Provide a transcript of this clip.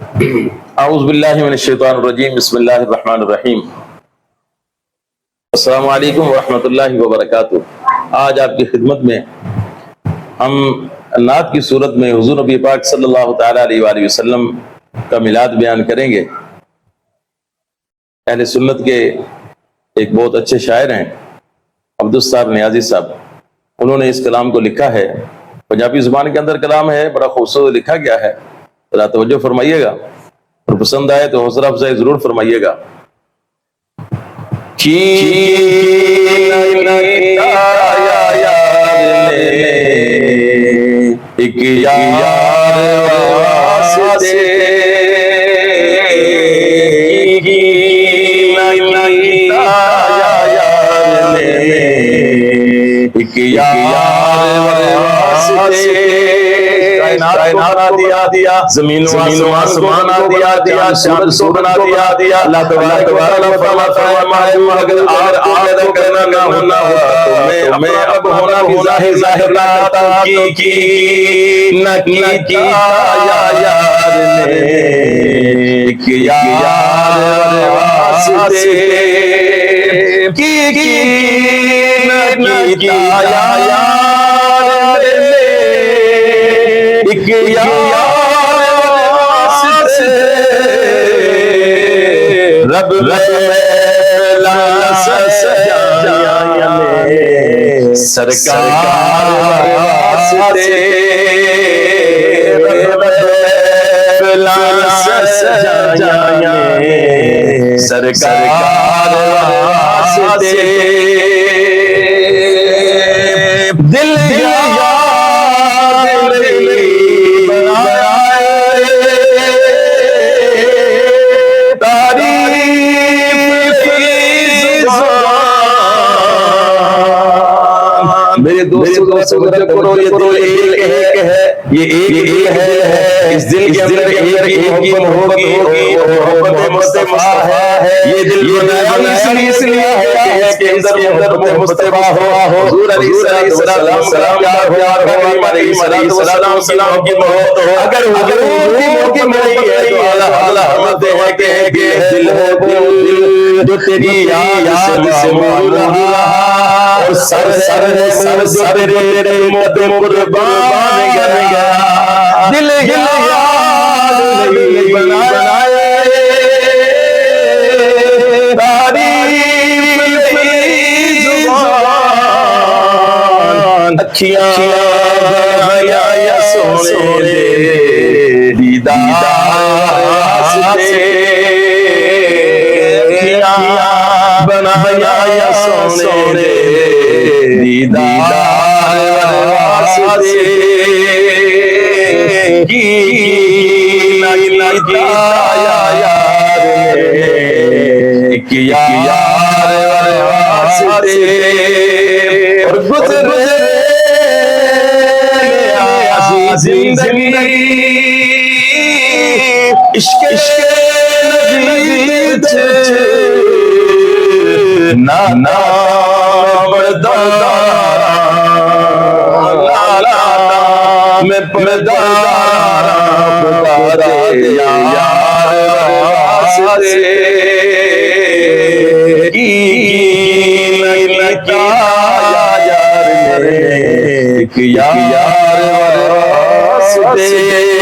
औज़ु बिल्लाहि मिनश शैतानिर रजीम, बिस्मिल्लाहिर रहमानिर रहीम। अस्सलामु अलैकुम व रहमतुल्लाहि व बरकातुहू। आज आपकी खिदमत में हम नात की सूरत में हुज़ूर नबी पाक सल्लल्लाहु तआला अलैहि वसल्लम का मिलाद बयान करेंगे। अहले सुन्नत के एक बहुत अच्छे शायर हैं अब्दुस साहब नियाज़ी साहब, उन्होंने इस कलाम को लिखा है। पंजाबी जुबान के अंदर कलाम है, बड़ा खूबसूरत लिखा गया है। जरा तवज्जो फरमाइएगा और पसंद आए तो हौसला अफजाई जरूर फरमाइएगा। एक यार वास्ते एक यार वास्ते कायनात बना दिया, जमीन आसमान बना दिया, सूरज को बना दिया। अल्लाह तबारक व तआला फरमाता है अगर आप करना ना होता तो मैं अब होना भी जाहिर लाता की न किया यार ने एक यार वास्ते की न किया यार ने एक यार वास्ते रब सरकार वास्ते सरकार वास्ते दिल मेरे दोस्तों करो, ये दिल एक है, ये एक है। इस दिल के अंदर एक मोहब्बत होगी, मुस्तफा है। ये दिल बनाया इसलिए है कि इसके अंदर मुस्तफा हो। हुजूर अलैहिस्सलाम प्यार हो, सलाम की मोहब्बत हो। अगर हुजूर की मोहब्बत है तो अल्लाह है कि दिल है दिल जो तेरी याद से मौला और सर तेरे कदम कुर्बान गया। दिल याद नहीं बनाया, तारीफ नहीं जुबान, अखियां बनाया सोने दीदार से, अखियां बनाया सोने दीदार वास्ते की यार एक यार वास्ते और गुज़रे जिंदगी इश्क नबी ना मैं पर्दारा खुदा दे यार वास्ते की न किया यार ने एक यार वास्ते।